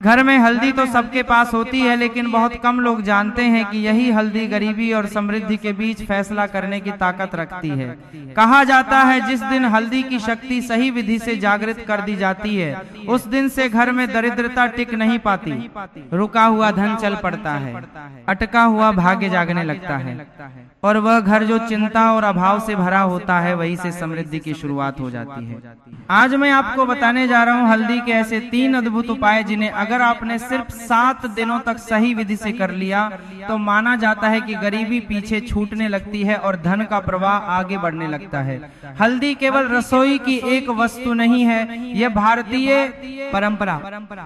घर में हल्दी तो सबके पास होती है, लेकिन बहुत कम लोग जानते हैं कि यही हल्दी गरीबी और समृद्धि के बीच फैसला करने की ताकत रखती है। कहा जाता है जिस दिन हल्दी की शक्ति सही विधि से जागृत कर दी जाती है, उस दिन से घर में दरिद्रता टिक नहीं पाती, रुका हुआ धन चल पड़ता है, अटका हुआ भाग्य जागने लगता है और वह घर जो चिंता और अभाव से भरा होता है वहीं से समृद्धि की शुरुआत हो जाती है। आज मैं आपको बताने जा रहा हूं हल्दी के ऐसे 3 अद्भुत उपाय जिन्हें अगर आपने सिर्फ 7 दिनों तक सही विधि से कर लिया तो माना जाता है कि गरीबी पीछे छूटने लगती है और धन का प्रवाह आगे बढ़ने लगता है। हल्दी केवल रसोई की एक वस्तु नहीं है, यह भारतीय परंपरा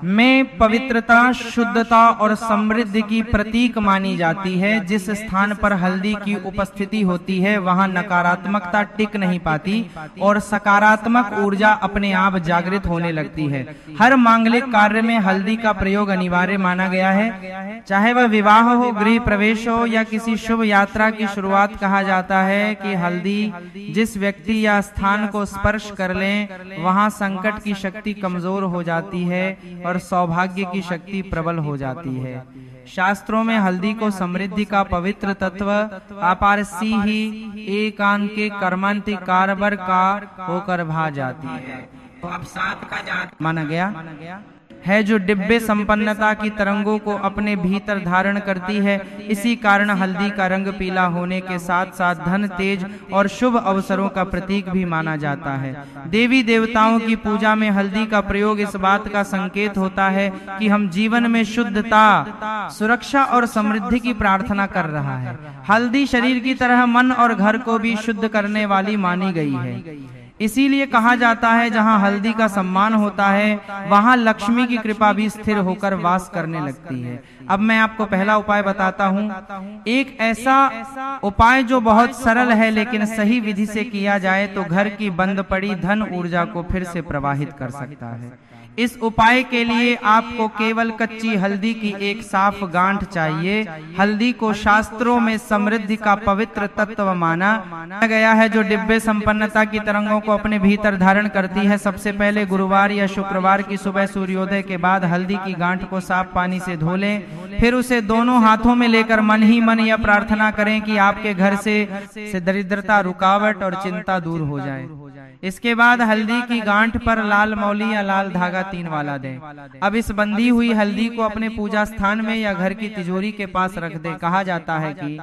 में पवित्रता, शुद्धता और समृद्धि की प्रतीक मानी जाती है। जिस स्थान पर हल्दी की उपस्थिति होती है वहां नकारात्मकता टिक नहीं पाती और सकारात्मक ऊर्जा अपने आप जागृत होने लगती है। हर मांगलिक कार्य में हल्दी का प्रयोग अनिवार्य माना गया है, चाहे वह विवाह हो, गृह प्रवेश हो या किसी शुभ यात्रा की शुरुआत। कहा जाता है कि हल्दी जिस व्यक्ति या स्थान को स्पर्श कर लें वहां संकट की शक्ति कमजोर हो जाती है और सौभाग्य की शक्ति प्रबल हो जाती है। शास्त्रों में हल्दी को समृद्धि का पवित्र तत्व, अपारसी ही एकांके कर्मांति कारबर का होकर भा जाती है। तो अब 7 का माना गया है जो दिव्य संपन्नता की तरंगों को अपने भीतर धारण करती है। इसी कारण हल्दी का रंग पीला होने के साथ साथ धन, तेज और शुभ अवसरों का प्रतीक भी माना जाता है। देवी देवताओं की पूजा में हल्दी का प्रयोग इस बात का संकेत होता है कि हम जीवन में शुद्धता, सुरक्षा और समृद्धि की प्रार्थना कर रहा है। हल्दी शरीर की तरह मन और घर को भी शुद्ध करने वाली मानी गई है। इसीलिए कहा जाता है जहां हल्दी का सम्मान होता है वहां लक्ष्मी की कृपा भी स्थिर होकर वास करने लगती है। अब मैं आपको पहला उपाय बताता हूं, एक ऐसा उपाय जो बहुत सरल है लेकिन सही विधि से किया जाए तो घर की बंद पड़ी धन ऊर्जा को फिर से प्रवाहित कर सकता है। इस उपाय के लिए आपको केवल कच्ची हल्दी की एक साफ गांठ चाहिए। हल्दी को शास्त्रों में समृद्धि का पवित्र तत्व माना गया है जो दिव्य संपन्नता की तरंगों को अपने भीतर धारण करती है। सबसे पहले गुरुवार या शुक्रवार की सुबह सूर्योदय के बाद हल्दी की गांठ को साफ पानी से धो लें, फिर उसे दोनों हाथों में लेकर मन ही मन यह प्रार्थना करें कि आपके घर से दरिद्रता, रुकावट और चिंता दूर हो जाए। इसके बाद हल्दी की गांठ पर लाल मौली या लाल धागा 3 वाला दें। अब इस बंधी हुई हल्दी को अपने पूजा स्थान में या घर की तिजोरी के पास रख दें। कहा जाता है कि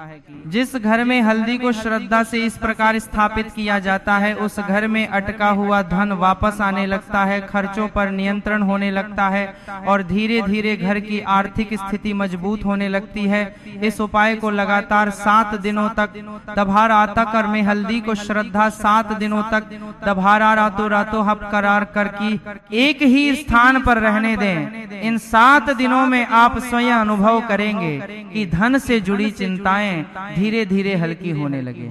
जिस घर में हल्दी को श्रद्धा से इस प्रकार स्थापित किया जाता है उस घर में अटका हुआ धन वापस आने लगता है, खर्चों पर नियंत्रण होने लगता है और धीरे धीरे घर की आर्थिक स्थिति मजबूत होने लगती है। इस उपाय को लगातार 7 दिनों तक दभारा कर में हल्दी को श्रद्धा 7 दिनों तक दभारा रातों रातों हप करार करके एक ही स्थान पर रहने दें। इन 7 दिनों में आप स्वयं अनुभव करेंगे कि धन से जुड़ी चिंताएं धीरे धीरे हल्की होने लगे।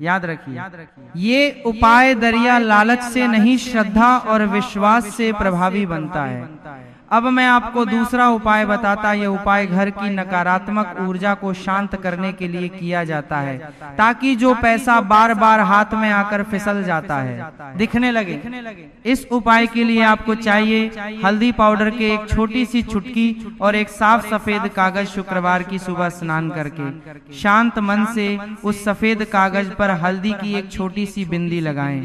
याद रखिए, ये उपाय दरिया लालच से नहीं, श्रद्धा और विश्वास से प्रभावी बनता है। अब मैं आपको दूसरा उपाय बताता। यह उपाय घर की नकारात्मक ऊर्जा को शांत करने के लिए किया जाता है ताकि जो पैसा बार बार हाथ में आकर फिसल जाता है, दिखने लगे। इस उपाय के लिए आपको चाहिए हल्दी पाउडर के एक छोटी सी चुटकी और एक साफ सफेद कागज। शुक्रवार की सुबह स्नान करके शांत मन से उस सफेद कागज पर हल्दी की एक छोटी सी बिंदी लगाएं।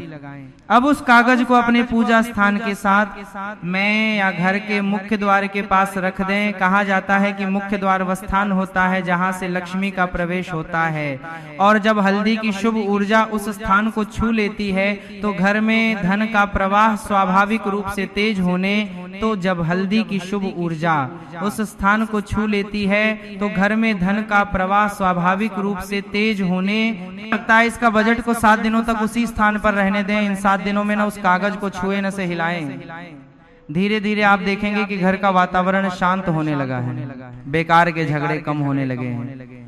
अब उस कागज को अपने पूजा स्थान के साथ में या घर के मुख्य द्वार के पास रख दें। कहा जाता है कि मुख्य द्वार वह स्थान होता है जहां से लक्ष्मी का प्रवेश होता है और जब हल्दी की शुभ ऊर्जा उस स्थान को छू लेती है तो घर में धन का प्रवाह स्वाभाविक रूप से तेज होने तो जब हल्दी की शुभ ऊर्जा उस स्थान को छू लेती है तो घर में धन का प्रवाह स्वाभाविक रूप से तेज होने लगता है। इसका बजट को 7 दिनों तक उसी स्थान पर रहने दें। इन 7 दिनों में ना उस कागज को छुए न से हिलाएं। धीरे धीरे आप देखेंगे कि घर का वातावरण शांत होने लगा है, बेकार के झगड़े कम होने लगे हैं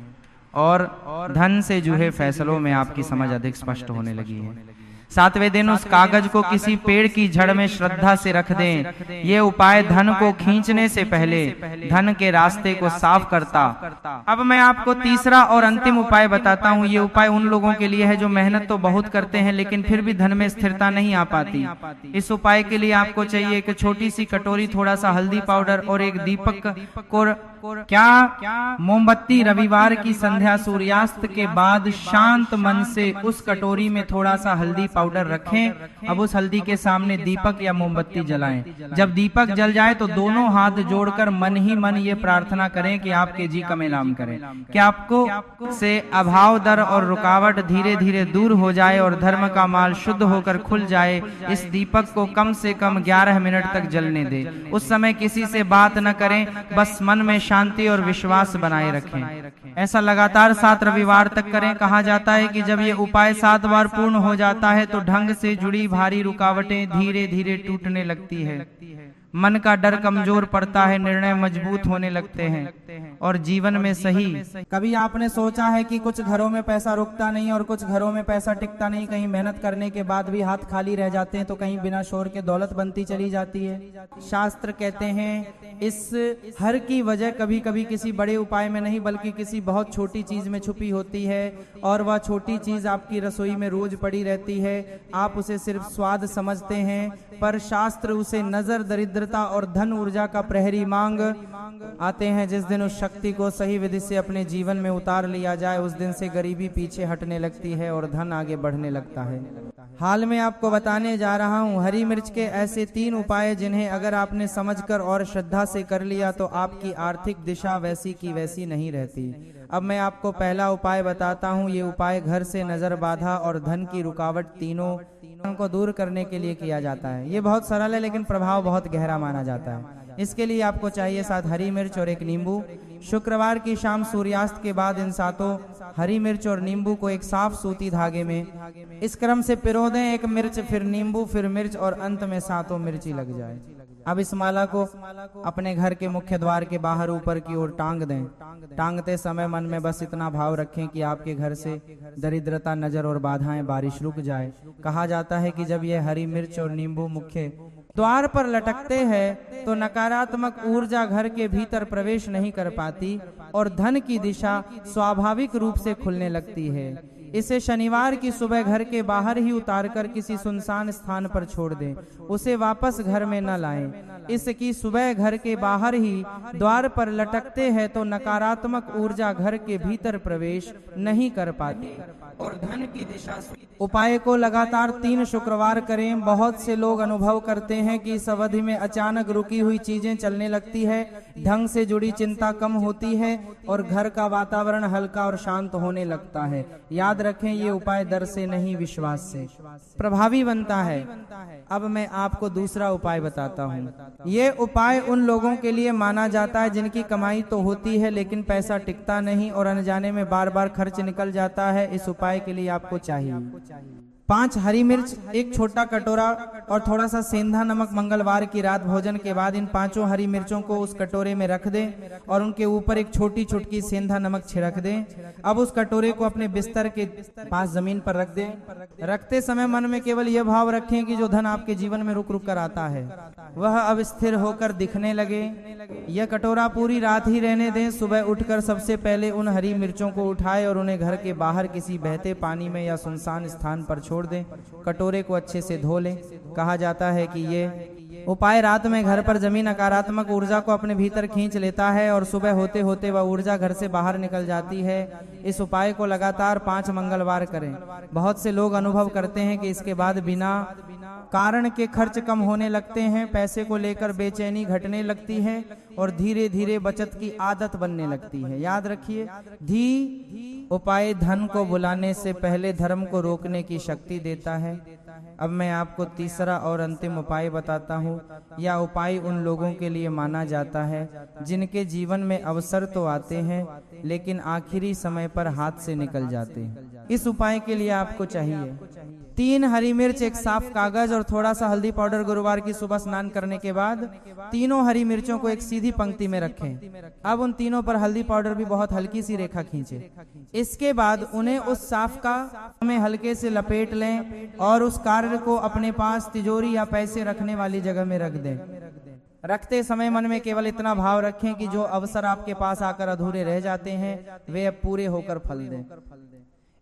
और धन से जुड़े फैसलों में आपकी समझ अधिक स्पष्ट होने लगी है। 7वें दिन उस कागज को किसी पेड़ की जड़ में श्रद्धा से रख दें। ये उपाय धन को खींचने से पहले धन के रास्ते को साफ करता। अब मैं आपको तीसरा और अंतिम उपाय बताता हूँ। ये उपाय उन लोगों के लिए है जो मेहनत तो बहुत करते हैं लेकिन फिर भी धन में स्थिरता नहीं आ पाती। इस उपाय के लिए आपको चाहिए एक छोटी सी कटोरी, थोड़ा सा हल्दी पाउडर और एक दीपक को क्या मोमबत्ती। रविवार की संध्या सूर्यास्त के बाद शांत मन से उस कटोरी में थोड़ा सा हल्दी पाउडर रखें। अब उस हल्दी के सामने दीपक या मोमबत्ती जलाएं। जब दीपक जल जाए तो दोनों हाथ जोड़कर मन ही मन ये प्रार्थना करें कि आपके जी का मिलाम करें कि आपको से अभाव, दर और रुकावट धीरे धीरे दूर हो जाए और धर्म का माल शुद्ध होकर खुल जाए। इस दीपक को कम से कम 11 मिनट तक जलने दे। उस समय किसी से बात न करें, बस मन में शांति और विश्वास बनाए रखें। ऐसा लगातार 7 रविवार तक करें। कहा जाता है कि जब ये उपाय 7 बार पूर्ण हो जाता है तो ढंग से जुड़ी भारी रुकावटें धीरे धीरे टूटने लगती है, मन का डर कमजोर पड़ता है, निर्णय मजबूत होने लगते हैं और जीवन में सही। कभी आपने सोचा है कि कुछ घरों में पैसा रुकता नहीं और कुछ घरों में पैसा टिकता नहीं। कहीं मेहनत करने के बाद भी हाथ खाली रह जाते हैं तो कहीं बिना शोर के दौलत बनती चली जाती है। शास्त्र कहते हैं इस हर की वजह कभी कभी किसी बड़े उपाय में नहीं बल्कि किसी बहुत छोटी चीज में छुपी होती है और वह छोटी चीज आपकी रसोई में रोज पड़ी रहती है। आप उसे सिर्फ स्वाद समझते हैं पर शास्त्र उसे नजर, दरिद्रता और धन ऊर्जा का प्रहरी मांग आते हैं। जिस दिन उस शक्ति को सही विधि से अपने जीवन में उतार लिया जाए उस दिन से गरीबी पीछे हटने लगती है और धन आगे बढ़ने लगता है। हाल में आपको बताने जा रहा हूँ हरी मिर्च के ऐसे 3 उपाय जिन्हें अगर आपने समझकर और श्रद्धा से कर लिया तो आपकी आर्थिक दिशा वैसी की वैसी नहीं रहती। अब मैं आपको पहला उपाय बताता हूँ। ये उपाय घर से नजर बाधा और धन की रुकावट तीनों को दूर करने के लिए किया जाता है। ये बहुत सरल है लेकिन प्रभाव बहुत गहरा माना जाता है। इसके लिए आपको चाहिए 7 हरी मिर्च और 1 नींबू। शुक्रवार की शाम सूर्यास्त के बाद इन 7 हरी मिर्च और नींबू को एक साफ सूती धागे में इस क्रम से पिरो दें। 1 मिर्च, फिर नींबू, फिर मिर्च और अंत में 7 मिर्ची लग जाए। अब इस माला को अपने घर के मुख्य द्वार के बाहर ऊपर की ओर टांग दें। टांगते समय मन में बस इतना भाव रखें कि आपके घर से दरिद्रता, नजर और बाधाएं, बारिश रुक जाए। कहा जाता है कि जब यह हरी मिर्च और नींबू मुख्य द्वार पर लटकते हैं तो नकारात्मक ऊर्जा घर के भीतर प्रवेश नहीं कर पाती और धन की दिशा स्वाभाविक रूप से खुलने लगती है। इसे शनिवार की सुबह घर के बाहर ही उतारकर किसी सुनसान स्थान पर छोड़ दें। उसे वापस घर में न लाएं। इसकी सुबह घर के बाहर ही द्वार पर लटकते हैं तो नकारात्मक ऊर्जा घर के भीतर प्रवेश नहीं कर पाती और धन की दिशा। उपाय को लगातार 3 शुक्रवार करें। बहुत से लोग अनुभव करते हैं कि इस अवधि में अचानक रुकी हुई चीजें चलने लगती है, ढंग से जुड़ी चिंता कम होती है और घर का वातावरण हल्का और शांत होने लगता है। याद रखें ये उपाय डर से नहीं विश्वास से प्रभावी बनता है। अब मैं आपको दूसरा उपाय बताता हूँ। ये उपाय उन लोगों के लिए माना जाता है जिनकी कमाई तो होती है लेकिन पैसा टिकता नहीं और अनजाने में बार बार खर्च निकल जाता है। इस उपाय के लिए आपको चाहिए 5 हरी मिर्च, 1 छोटा कटोरा और थोड़ा सा सेंधा नमक। मंगलवार की रात भोजन के बाद इन 5 हरी मिर्चों को उस कटोरे में रख दें और उनके ऊपर एक छोटी चुटकी सेंधा नमक छिड़क दें। अब उस कटोरे को अपने बिस्तर के पास जमीन पर रख दें। रखते समय मन में केवल यह भाव रखें कि जो धन आपके जीवन में रुक रुक कर आता है वह अब स्थिर होकर दिखने लगे। यह कटोरा पूरी रात ही रहने दें। सुबह उठकर सबसे पहले उन हरी मिर्चों को उठाएं और उन्हें घर के बाहर किसी बहते पानी में या सुनसान स्थान पर छोड़ दें। कटोरे को अच्छे से धो लें। कहा जाता है कि ये उपाय रात में घर पर जमी नकारात्मक ऊर्जा को अपने भीतर खींच लेता है और सुबह होते होते वह ऊर्जा घर से बाहर निकल जाती है। इस उपाय को लगातार 5 मंगलवार करें। बहुत से लोग अनुभव करते हैं कि इसके बाद बिना कारण के खर्च कम होने लगते हैं, पैसे को लेकर बेचैनी घटने लगती है और धीरे धीरे बचत की आदत बनने लगती है। याद रखिए, धी उपाय धन को बुलाने से पहले धर्म को रोकने की शक्ति देता है। अब मैं आपको तीसरा और अंतिम उपाय बताता हूँ। यह उपाय उन लोगों के लिए माना जाता है जिनके जीवन में अवसर तो आते हैं लेकिन आखिरी समय पर हाथ से निकल जाते हैं। इस उपाय के लिए आपको चाहिए 3 हरी मिर्च, एक साफ कागज और थोड़ा सा हल्दी पाउडर गुरुवार की सुबह स्नान करने के बाद तीनों हरी मिर्चों को एक सीधी पंक्ति में रखें। अब उन तीनों पर हल्दी पाउडर भी बहुत हल्की सी रेखा खींचे। इसके बाद उन्हें उस साफ का में हल्के से लपेट लें और उस कार्य को अपने पास तिजोरी या पैसे रखने वाली जगह में रख दें। रखते समय मन में केवल इतना भाव रखें कि जो अवसर आपके पास आकर अधूरे रह जाते हैं वे अब पूरे होकर फल दें।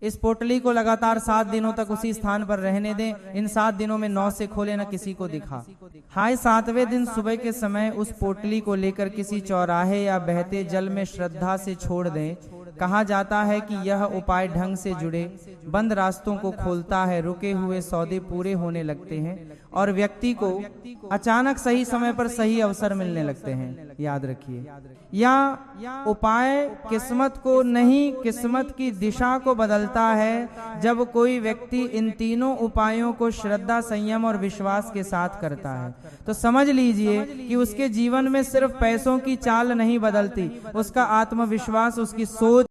इस पोटली को लगातार 7 दिनों तक उसी स्थान पर रहने दें। इन 7 दिनों में 9 से खोले न किसी को दिखा। हाय 7वें दिन सुबह के समय उस पोटली को लेकर किसी चौराहे या बहते जल में श्रद्धा से छोड़ दें। कहा जाता है कि यह उपाय ढंग से जुड़े बंद रास्तों को खोलता है, रुके हुए सौदे पूरे होने लगते हैं और व्यक्ति को अचानक सही समय पर सही अवसर मिलने लगते हैं। याद रखिए, यह उपाय किस्मत को नहीं, किस्मत की दिशा को बदलता है जब कोई व्यक्ति इन तीनों उपायों को श्रद्धा, संयम और विश्वास के साथ करता है। तो समझ लीजिए कि उसके जीवन में सिर्फ पैसों की चाल नहीं बदलती, उसका आत्मविश्वास, उसकी सोच